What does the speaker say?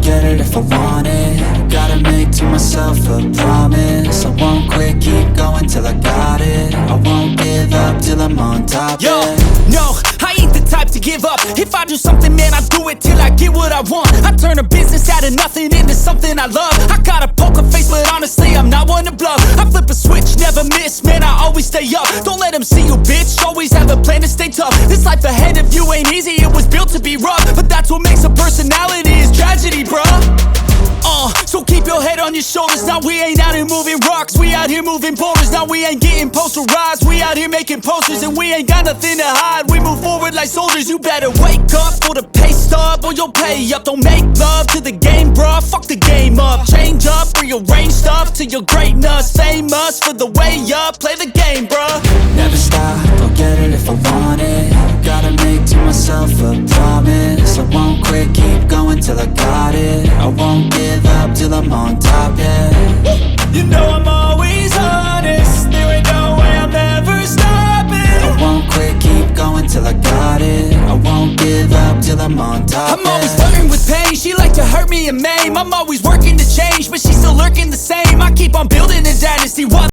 get it if I want it. Gotta make to myself a promise. I won't quit, keep going till I got it. I won't give up till I'm on top. Yo, no, I ain't the type to give up. If I do something, man, I do it till I get what I want. I turn a business out of nothing into something I love. I got a poker face, but honestly, I'm not one to bluff. I flip a switch, never miss, man, I always stay up. Don't let them see you, bitch, always have a plan to stay tough. This life ahead of you ain't easy, it was built to be rough. But that's what makes a personality, is tragedy, bruh. So keep your head on your shoulders. Now we ain't out here moving rocks, we out here moving boulders. Now we ain't getting posterized, we out here making posters. And we ain't got nothing to hide, we move forward like soldiers. You better wake up for the pay stub, or you'll pay up. Don't make love to the game, bruh, fuck the game up. Change up, rearrange stuff to your greatness. Famous for the way up, play the game, bruh. Never stop, I'll get it if I want it. Gotta make to myself a promise. I won't quit, keep going till I got it. I won't give up till I'm on top, yeah. You know I'm always honest, there ain't no way I'm ever stopping. I won't quit, keep going till I got it. I won't give up till I'm on top, I'm always flirting with pain, she like to hurt me and maim. I'm always working to change, but she's still lurking the same. I keep on building a dynasty while